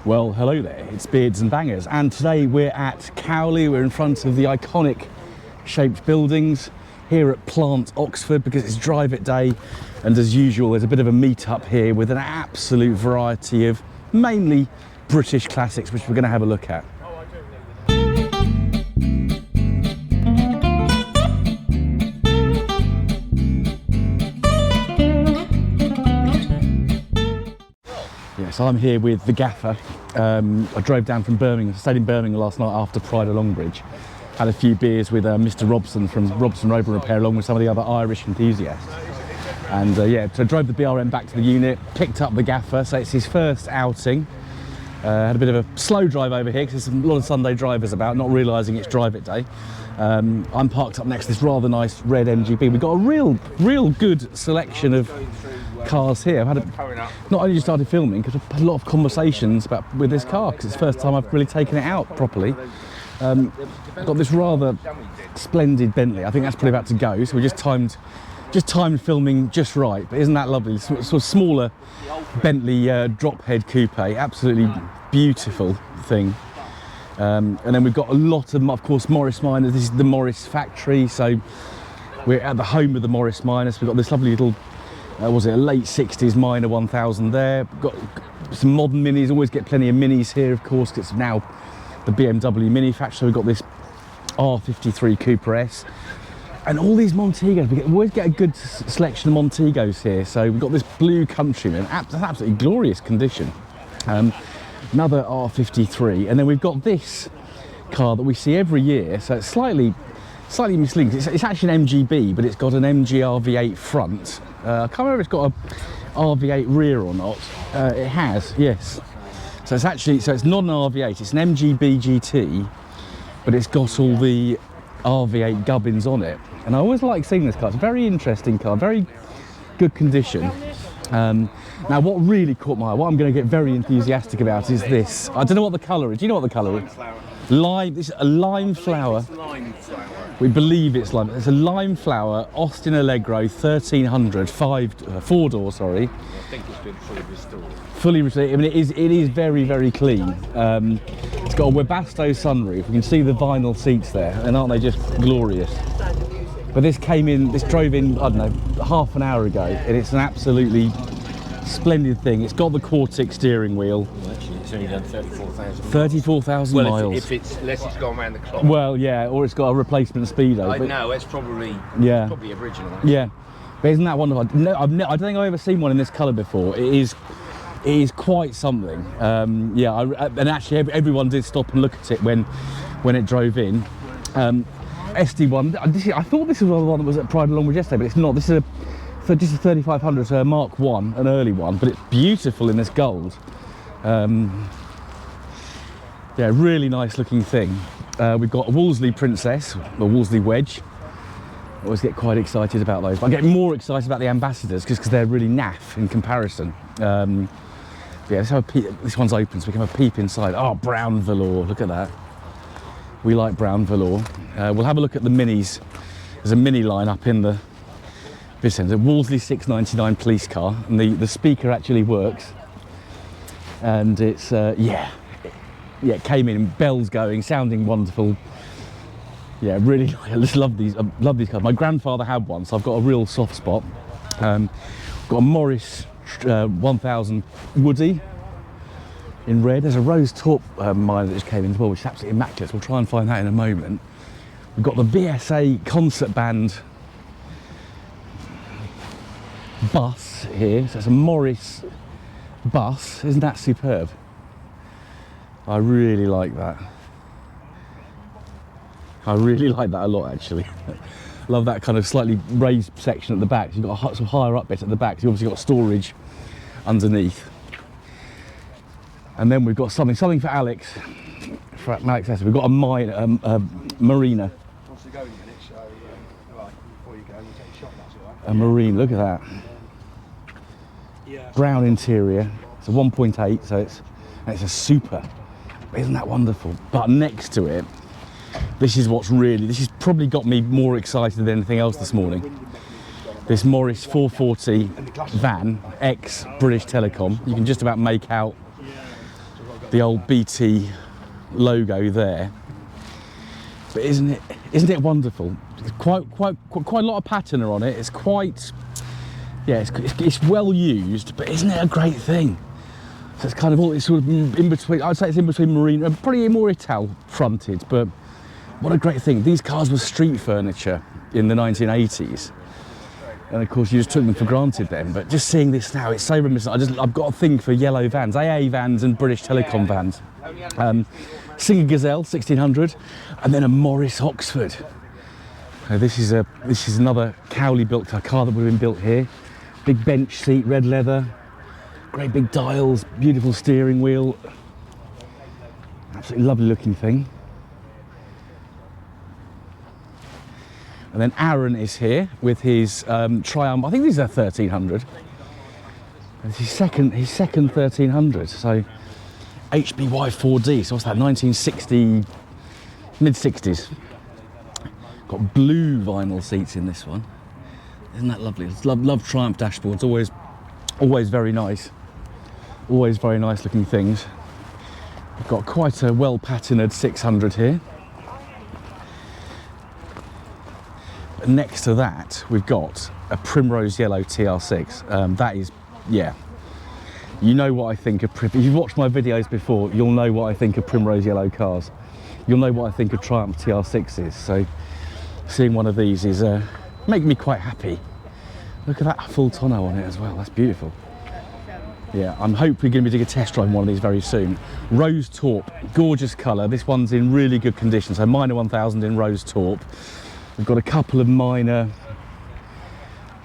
Well, hello there, it's Beards and Bangers, and today we're at Cowley. We're in front of the iconic shaped buildings here at Plant Oxford because it's Drive It Day, and as usual there's a bit of a meet-up here with an absolute variety of mainly British classics which we're going to have a look at. Yes, I'm here with the gaffer. I drove down from Birmingham, stayed in Birmingham last night after Pride of Longbridge. Had a few beers with Mr. Robson from Robson Road Repair, along with some of the other Irish enthusiasts. And yeah, so I drove the BRM back to the unit, picked up the gaffer, so it's his first outing. Had a bit of a slow drive over here because there's a lot of Sunday drivers about, not realising it's Drive It Day. I'm parked up next to this rather nice red MGB. We've got a real good selection of cars here. I've had not only just started filming because I've had a lot of conversations with this car because it's the first time I've really taken it out properly. I've got this rather splendid Bentley. I think that's probably about to go, so we just timed filming just right. But isn't that lovely? Sort of smaller Bentley drop head coupe, absolutely beautiful thing. And then we've got a lot of course, Morris Minors. This is the Morris factory, so we're at the home of the Morris Minors. We've got this lovely little, was it a late 60s Minor 1000 there. We've got some modern minis, always get plenty of minis here, of course, because it's now the BMW Mini factory. So we've got this R53 Cooper S. And all these Montegos, we always get a good selection of Montegos here. So we've got this blue Countryman, that's absolutely glorious condition. Another R53, and then we've got this car that we see every year. So it's slightly misleading. It's actually an MGB, but it's got an MG R-V8 front. I can't remember if it's got a R-V8 rear or not. It has, yes. So it's not an R-V8, it's an MGB GT, but it's got all the R-V8 gubbins on it. And I always like seeing this car. It's a very interesting car, very good condition. Now what really caught my eye, what I'm going to get very enthusiastic about is this. I don't know what the colour is. Do you know what the colour is? Lime. This is a lime flower. We believe it's lime. It's a lime flower Austin Allegro 1300 4-door. Sorry. I think it's been fully restored. Fully restored. I mean, it is very, very clean. It's got a Webasto sunroof. You can see the vinyl seats there, and aren't they just glorious? But this drove in, I don't know, half an hour ago, and it's an absolutely splendid thing. It's got the Quartic steering wheel. Well, actually, it's only done 34,000. 34,000 miles. If it's unless it's gone around the clock. Well, yeah, or it's got a replacement speedo. No, it's probably original. Actually. Yeah, but isn't that wonderful? No, I don't think I've ever seen one in this colour before. It is quite something. Yeah, and actually everyone did stop and look at it when it drove in. SD1. I thought this was the one that was at Pride of Longbridge yesterday, but it's not. This is a 3500 Mark 1, an early one, but it's beautiful in this gold. Yeah, really nice looking thing. We've got a Wolseley Princess, a Wolseley Wedge. I always get quite excited about those, but I get more excited about the Ambassadors because they're really naff in comparison. Yeah, let's have a peek. This one's open, so we can have a peep inside. Oh, brown velour, look at that. We like brown velour. We'll have a look at the minis. There's a mini line up in this end. A Wolseley 699 police car, and the speaker actually works. And it's yeah, it came in, bells going, sounding wonderful. Yeah, really, I just love these. I love these cars. My grandfather had one, so I've got a real soft spot. Got a Morris 1000 Woody in red. There's a Rose Taupe Minor that just came in as well, which is absolutely immaculate. So we'll try and find that in a moment. We've got the BSA concert band bus here. So it's a Morris bus. Isn't that superb? I really like that. I really like that a lot, actually. Love that kind of slightly raised section at the back. So you've got a sort of higher up bit at the back. So you've obviously got storage underneath. And then we've got something for Alex. For Alex, we've got a Marina. Wants to go in a minute, so right, before you go, we'll take a shot. That's all right. A Marine. Look at that. Yeah. Brown interior. It's a 1.8, so it's a super. Isn't that wonderful? But next to it, this has probably got me more excited than anything else this morning. This Morris 440 van, ex British Telecom. You can just about make out the old BT logo there. But isn't it wonderful? It's quite a lot of patina on it. It's quite, yeah, it's well used, but isn't it a great thing? So it's kind of all, it's sort of in between, I'd say it's in between marine, probably more Ital fronted, but what a great thing. These cars were street furniture in the 1980s. And of course you just took them for granted then, but just seeing this now, it's so reminiscent. I've got a thing for yellow vans, AA vans and British Telecom vans. Singer Gazelle 1600, and then a Morris Oxford. This is another Cowley built car that would have been built here. Big bench seat, red leather, great big dials, beautiful steering wheel. Absolutely lovely looking thing. And then Aaron is here with his Triumph. I think these are 1300. It's his second 1300. So HBY 4D. So what's that? 1960, mid 60s. Got blue vinyl seats in this one. Isn't that lovely? Love Triumph dashboards. Always very nice. Always very nice looking things. We've got quite a well patinaed 600 here. Next to that, we've got a Primrose Yellow TR6. That is, yeah, you know what I think of if you've watched my videos before, you'll know what I think of Primrose Yellow cars. You'll know what I think of Triumph TR6s. So seeing one of these is making me quite happy. Look at that full tonneau on it as well. That's beautiful. Yeah, I'm hopefully going to be doing a test drive on one of these very soon. Rose taupe, gorgeous colour. This one's in really good condition. So minor 1000 in rose taupe. We've got a couple of minor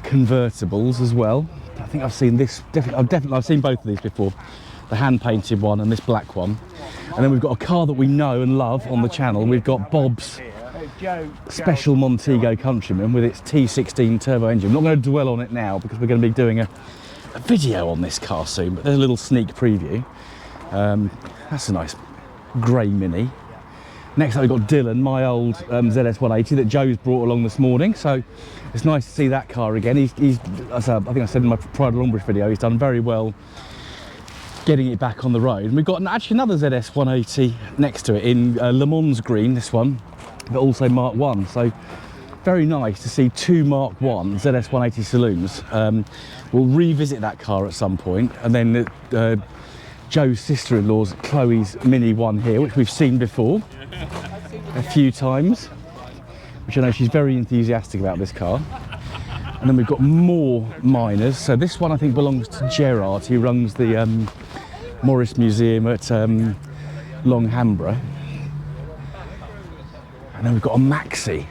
convertibles as well. I think I've seen this, I've seen both of these before. The hand-painted one and this black one. And then we've got a car that we know and love on the channel. We've got Bob's Special Montego Countryman with its T16 turbo engine. I'm not going to dwell on it now because we're going to be doing a video on this car soon, but there's a little sneak preview. That's a nice grey Mini. Next up we've got Dylan, my old ZS 180 that Joe's brought along this morning, so it's nice to see that car again. He's I think I said in my Pride of Longbridge video, he's done very well getting it back on the road. And we've got actually another ZS 180 next to it in Le Mans green, this one, but also Mark 1. So very nice to see two Mark 1 ZS 180 saloons. We'll revisit that car at some point, and then Joe's sister-in-law's Chloe's Mini 1 here, which we've seen before a few times, which I know she's very enthusiastic about this car. And then we've got more minors. So this one I think belongs to Gerard. He runs the Morris Museum at Longhambra. And then we've got a Maxi.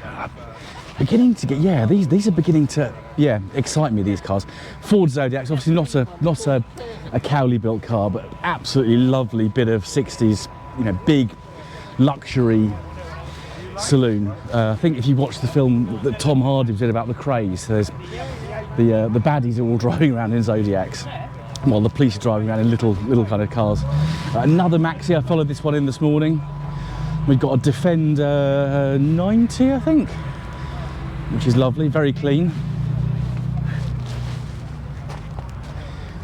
Beginning to get, yeah, these are beginning to, yeah, excite me, these cars. Ford Zodiac's obviously not a Cowley built car, but absolutely lovely bit of 60s, you know, big luxury saloon. I think if you watch the film that Tom Hardy did about the craze, there's the baddies are all driving around in Zodiacs, while the police are driving around in little kind of cars. Another Maxi, I followed this one in this morning. We've got a Defender 90, I think, which is lovely, very clean.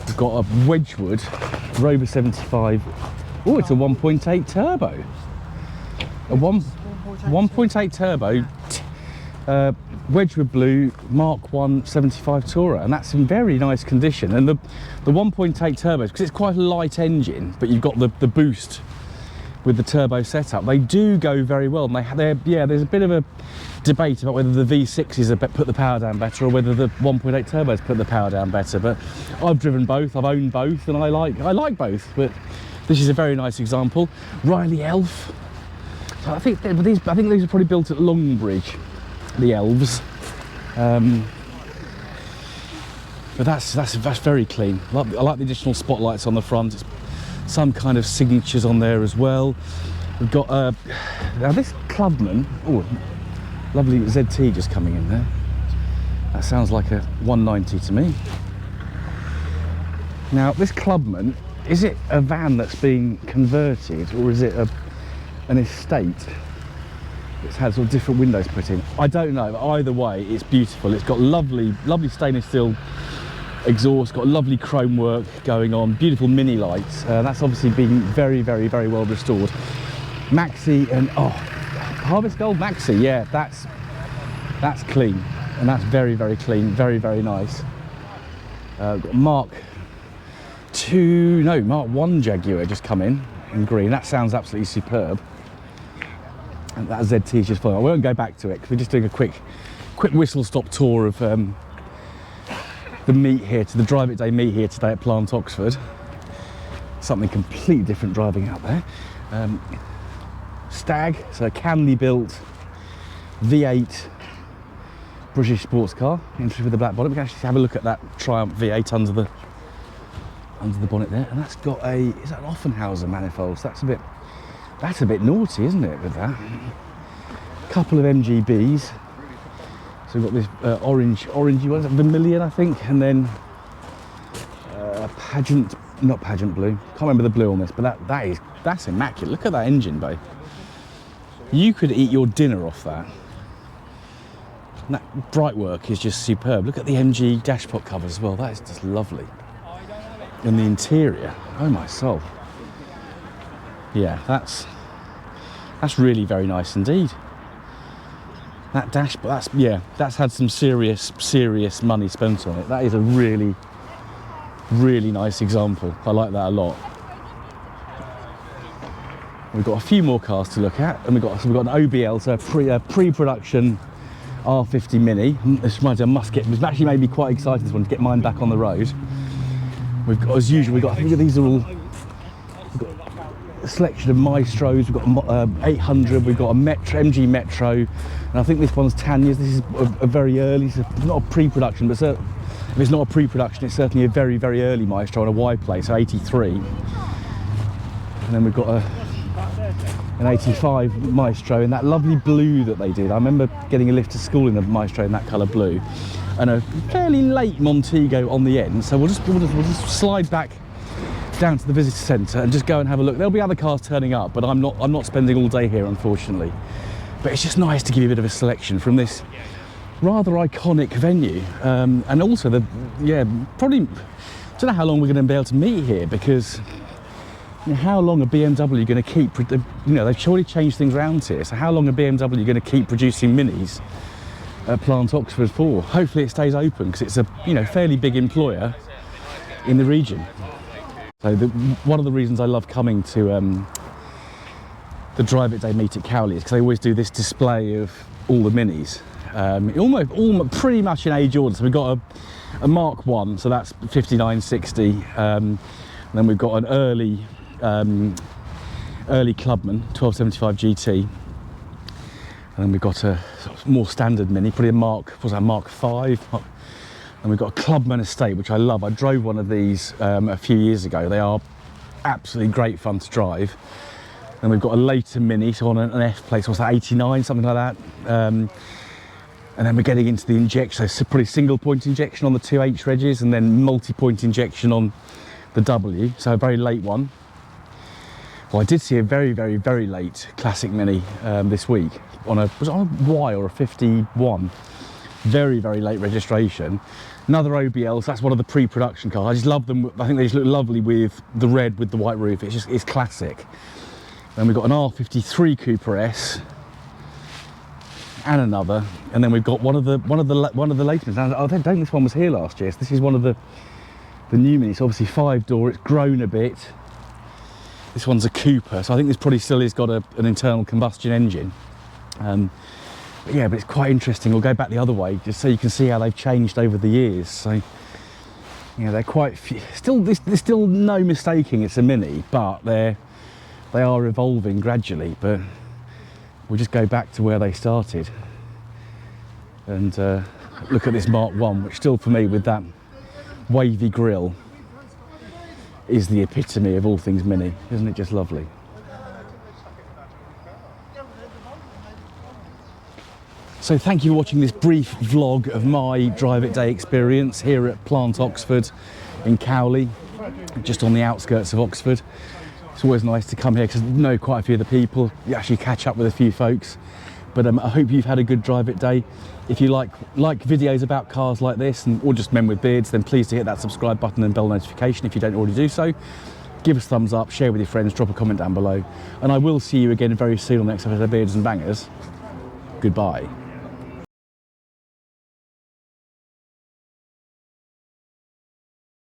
We've got a Wedgwood Rover 75. Oh, it's a 1.8 turbo. A 1.8 turbo Wedgwood Blue Mark 1 75 Tourer, and that's in very nice condition. And the 1.8 turbos, because it's quite a light engine, but you've got the boost with the turbo setup, they do go very well. And there's a bit of a debate about whether the V6s put the power down better or whether the 1.8 turbos put the power down better. But I've driven both, I've owned both, and I like both. But this is a very nice example. Riley Elf. So I think these are probably built at Longbridge, the Elves. But that's very clean. I like the additional spotlights on the front. It's some kind of signatures on there as well. We've got now this Clubman. Oh, lovely ZT just coming in there. That sounds like a 190 to me. Now this Clubman, is it a van that's been converted, or is it an estate that's had sort of different windows put in? I don't know, but either way it's beautiful. It's got lovely stainless steel exhaust, got lovely chrome work going on, beautiful mini lights. That's obviously been very, very, very well restored. Maxi and Harvest Gold Maxi, yeah, that's clean, and that's very, very clean, very, very nice. Got Mark 1 Jaguar just come in green. That sounds absolutely superb. And that ZT is just fine. I won't go back to it because we're just doing a quick whistle stop tour of the meet here, to the Drive It Day meet here today at Plant Oxford. Something completely different driving out there. Stag, so a Camley built V8 British sports car, interested with the black bonnet. We can actually have a look at that Triumph V8 under the bonnet there, and that's got is that an Offenhauser manifold? So that's a bit naughty, isn't it, with that? Couple of MGBs. So we've got this orangey one, vermilion, I think, and then not pageant blue. Can't remember the blue on this, but that's immaculate. Look at that engine, babe. You could eat your dinner off that. And that bright work is just superb. Look at the MG dashpot cover as well. That is just lovely. And the interior, oh my soul. Yeah, that's really very nice indeed. That dashboard, that's had some serious money spent on it. That is a really, really nice example. I like that a lot. We've got a few more cars to look at, and we've got an OBL, so a pre-production R50 Mini. This reminds me, it's actually made me quite excited, this one, to get mine back on the road. We've got, as usual, I think these are all, we've got a selection of Maestros, we've got 800, we've got a MG Metro, and I think this one's Tanya's. This is a very early, so not a pre-production, but if it's not a pre-production, it's certainly a very, very early Maestro on a Y plate, so 83. And then we've got an 85 Maestro in that lovely blue that they did. I remember getting a lift to school in a Maestro in that colour blue, and a fairly late Montego on the end. So we'll just slide back down to the visitor centre and just go and have a look. There'll be other cars turning up, but I'm not spending all day here, unfortunately. But it's just nice to give you a bit of a selection from this rather iconic venue, and also probably don't know how long we're going to be able to meet here, because how long are BMW going to keep, they've surely changed things around here, so how long are BMW going to keep producing minis at Plant Oxford for? Hopefully it stays open, because it's a fairly big employer in the region. So one of the reasons I love coming to the Drive It Day meet at Cowley is because they always do this display of all the minis, almost pretty much in age order. So we've got a Mark 1, so that's 5960, and then we've got an early Clubman 1275 GT, and then we've got a sort of more standard Mini, probably a Mark 5, and we've got a Clubman Estate, which I love. I drove one of these a few years ago. They are absolutely great fun to drive. And we've got a later Mini, so on an F plate, so what's that, 89, something like that. And then we're getting into the injection, so probably single point injection on the 2H regs, and then multi-point injection on the W, so a very late one. Well, I did see a very, very, very late classic Mini this week was it on a Y or a 51? Very, very late registration. Another OBL, so that's one of the pre-production cars. I just love them. I think they just look lovely with the red with the white roof. It's classic. Then we've got an R53 Cooper S and another, and then we've got one of the latest. Now, I don't think this one was here last year. So this is one of the new Minis. Obviously 5-door. It's grown a bit. This one's a Cooper, so I think this probably still has got an internal combustion engine. But it's quite interesting. We'll go back the other way just so you can see how they've changed over the years. So, they're quite there's still no mistaking it's a Mini, but they are evolving gradually. But we'll just go back to where they started and look at this Mark 1, which still for me, with that wavy grille, is the epitome of all things Mini. Isn't it just lovely? So thank you for watching this brief vlog of my Drive It Day experience here at Plant Oxford in Cowley, just on the outskirts of Oxford. It's always nice to come here because I know quite a few of the people. You actually catch up with a few folks. But I hope you've had a good drive it day. If you like videos about cars like this, or just men with beards, then please do hit that subscribe button and bell notification if you don't already do so. Give us a thumbs up, share with your friends, drop a comment down below. And I will see you again very soon on the next episode of Beards and Bangers. Goodbye.